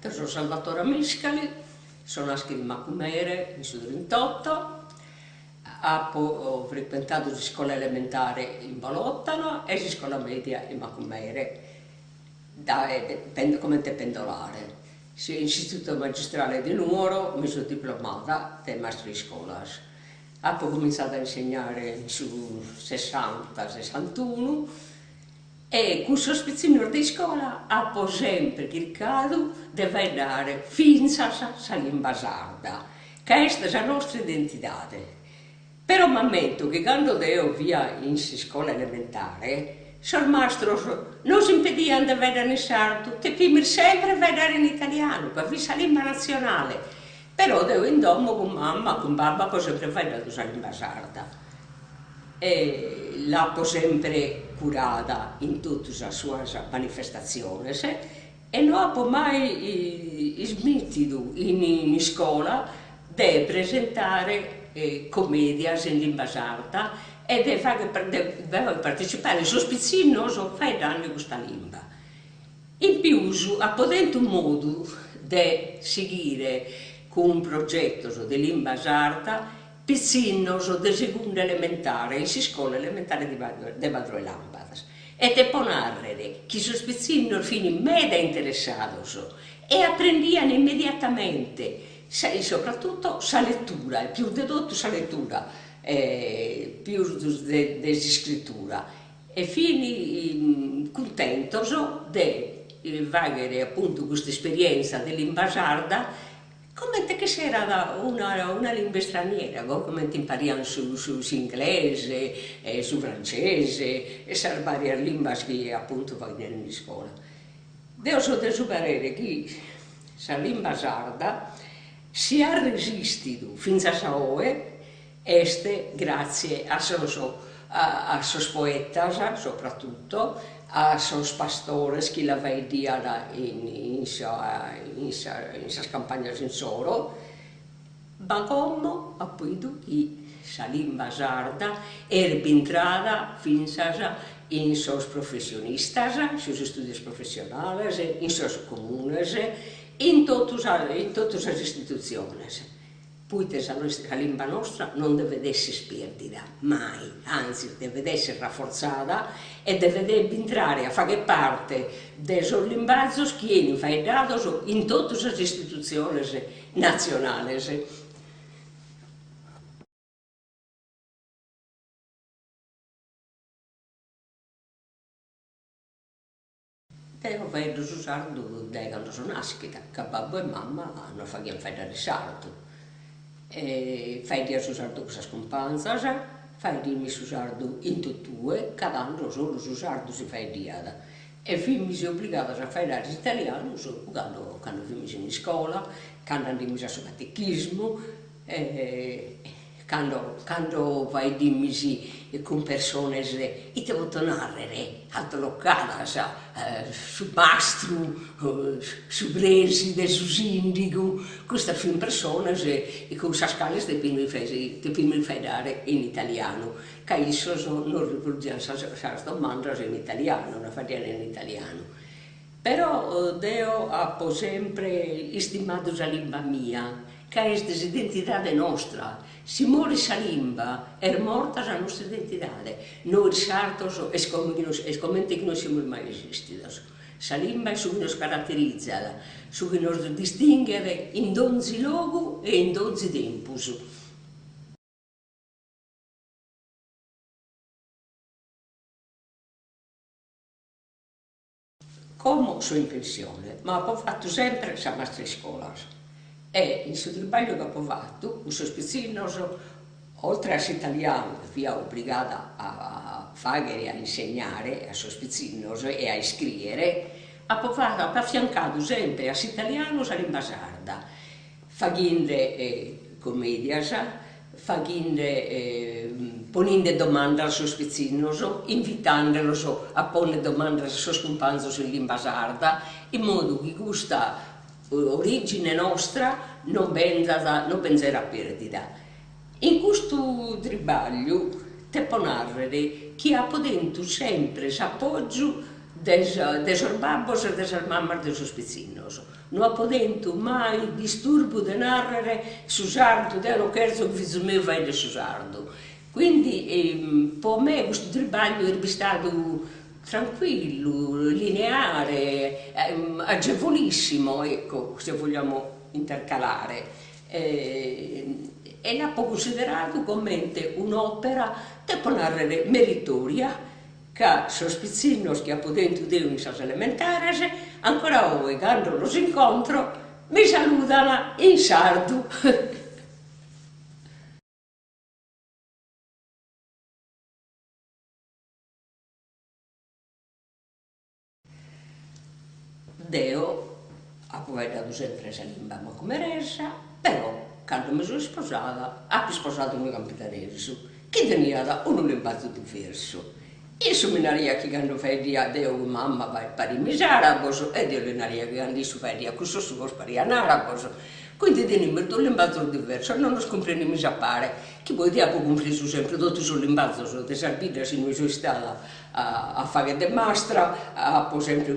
Io sono Salvatore Miscali, sono nascita in Macumere, in Sud 38, ho frequentato la scuola elementare in Bolottano e la scuola media in Macumere come pendolare. All'istituto magistrale di Nuoro mi sono diplomata di maestro di scuola. Ho cominciato a insegnare su 60-61 e con questo spizzino di scuola ho sempre cercato di vedere fino alla lingua sarda, che è la nostra identità. Però mi ammetto che quando ero via in scuola elementare, il maestro non si impedivano di vedere in sardo, che prima sempre vedere in italiano, che è la lingua nazionale. Però io in domo con mamma, con babba, ho sempre veduto la lingua sarda. E l'ho sempre curata in tutte le sue manifestazioni e non ho mai smesso in scuola di presentare commedie in lingua sarda e di partecipare a spizzino fai danni questa lingua. In più, ho potuto un modo di seguire con un progetto di lingua sarda piccino di seconda elementare, in scuola elementare di Badro e Lambadas. E te ponarre che sono piccino fino meda interessados e apprendiano immediatamente, soprattutto la lettura, più di tutto la lettura, più di scrittura. E fini contentos di avere appunto questa esperienza di lingua sarda come che era una lingua straniera, come impariamo su inglese, su francese e su varie lingue che appunto vengono in scuola. Devo sapere che la lingua sarda si è resistito fino a oggi, grazie a sos poetas soprattutto, a sos pastores che la vediano in esas campañas in soro, ma come appunto che la lingua sarda è entrata fino in sos professionistas, sus estudios professionales, in sos comunes, in tutte le istituzioni. Poiché la lingua nostra non deve essere perdita, mai, anzi deve essere rafforzata e deve entrare a fare parte dei linguaggi che sono fatti in tutte le istituzioni nazionali. Io vedo il sardo da quando sono nascita, che babbo e mamma non facevano fare il sardo. Fai su sardo con le companzas, fai dimmi su sardo in tuttue, cada anno solo su sardo si fa diada. E fimmi obbligata a fare l'italiano quando fimmi in scuola, quando andammo a catechismo, quando vai dimmi con persone che ti vogliono narrare, allocadas, su mastro, su preside, su sindaco, queste sono persone che con le scale ti fare in italiano, che io non rivolgiamo le domande in italiano, non facciamo in italiano. Però io ho sempre stimato la lingua mia, che è l'identità nostra. Se muore la lingua, è morta la nostra identità. Noi sardos è come che non siamo mai esistiti. La lingua è ciò che ci caratterizza, ciò che ci distingue in ogni luogo e in ogni tempo. Come sono in pensione, ma ho fatto sempre la maestra di scuola. E il suo lavoro che ho fatto, un spizzino, oltre all'italiano, che fui obbligata a fare e a insegnare, a spizzino e a scrivere, ho affiancato sempre all'italiano la lingua sarda, facendo commedias, ponendo domande al suo spizzino, invitandolo a porre domande ai suoi compagni in lingua sarda, in modo che questa origine nostra non venga perdita. In questo lavoro, te può narrare che ha potuto sempre l'appoggio des babos e des mamas des pizzinnos. Non podendo mai disturbo de narrare su sardo, de lo cherzo che figlio mio fa su sardo. Quindi per me questo trabalho è stato tranquillo, lineare, agevolissimo, ecco, se vogliamo intercalare. E l'ha considerato come un'opera che può narrare meritoria, che sono pizzinnos che ha potuto dire in sas elementares, ancora oggi, quando los incontro, mi salutano in sardo. Deo ha dato sempre la lingua come resa, però quando mi sono sposata, ha sposato un campidanese, che tenia un linguaggio diverso. E su minaria che quando fai dia Deo mamma vai per i arabos e Deo minaria che quando su fai dia questo suo per gli arabos. Quindi teniamo un linguaggio diverso, non lo comprendiamo a pare, che poi ti avevo compreso sempre tutto sul linguaggio, di Sardegna se non sono stata a fare de mastra,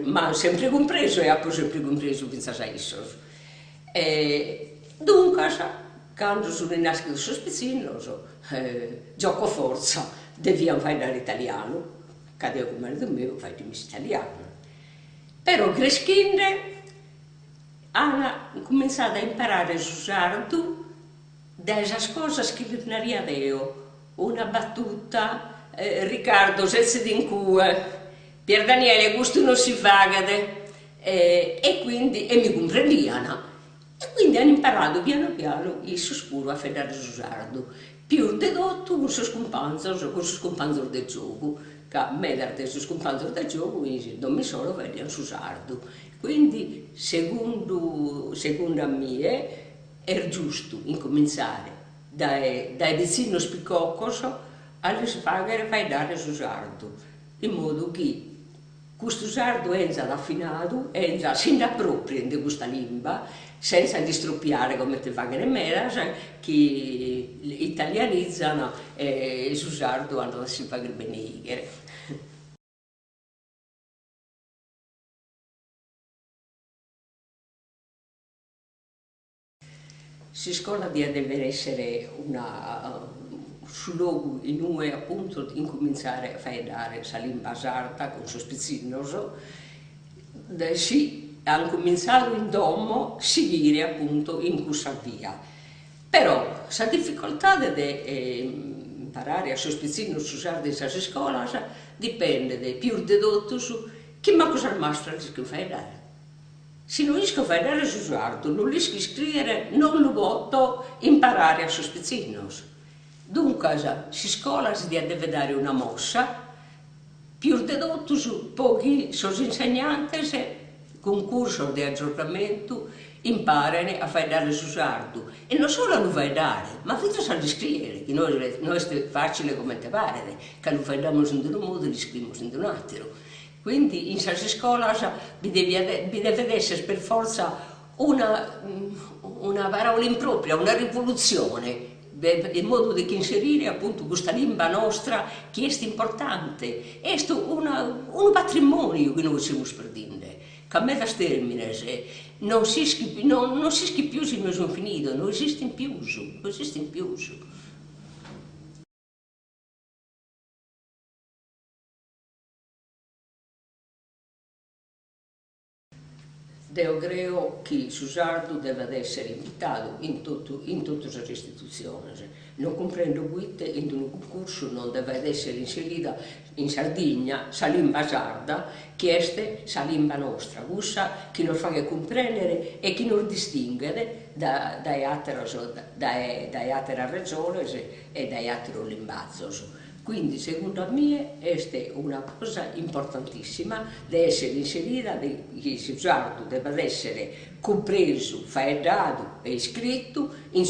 ma sempre compreso e ho sempre compreso senza saissos. Dunque, quando sono nascito su spizzino, gioco forza, deviamo fare l'italiano, che come marito mio fa italiano. Però crescendo, hanno cominciato a imparare il sardo dalle cose che non avevo, una battuta, Riccardo, setsi in cua, Pier Daniele, questo non si fa, e mi comprendevano. E quindi hanno imparato piano piano il scuro a fare il sardo. Più dedotto con i suoi compagni del gioco, che a me dai suoi compagni del gioco, non mi sono venuti il sardo. Quindi, secondo me, è giusto incominciare dai vicini spiccocchi alle sfaghere fai dare su sardo, in modo che questo sardo entra raffinato, entra sin da proprio in questa lingua, senza distruppiare come te fanno le meras, che italianizzano e su sardo hanno si fa il benigere. Si scuola deve essere sul luogo in cui appunto incominciare a fare la lingua sarda con suo spizzinoso, si hanno cominciato in domo a seguire appunto in questa via. Però la difficoltà di imparare a suo spizzino su sarda in questa scuola dipende dai più dedotto su chi ma cosa il maestro riesce a fare. Se non riesco a fare su sardo, non riesco a scrivere, non lo posso imparare a suo spizzino. Dunque, la scuola si deve dare una mossa, più dedotto su pochi sono insegnanti, con corso di aggiornamento, imparano a fare su sardo. E non solo lo fai dare, ma anche a scrivere, che noi è facile come te pare, che lo fai dare in un modo e lo scriviamo in un altro. Quindi in questa scuola vi deve essere per forza una parola impropria, una rivoluzione, in modo di inserire appunto questa lingua nostra che è importante, è un patrimonio che noi stiamo perdendo, che a me da termine non si schia più se noi sono finito, non esiste più, non esiste più. Io credo che il sardo deve essere invitato in tutte le istituzioni. Non comprendo che in un concorso non deve essere inserita in Sardegna la lingua sarda, che è la lingua nostra, questa che ci fa comprendere e che ci distingue dalle altre regioni e dalle altre linguaggi. Quindi, secondo me, è una cosa importantissima di essere inserita, che il sardo deve essere compreso, fadato e scritto in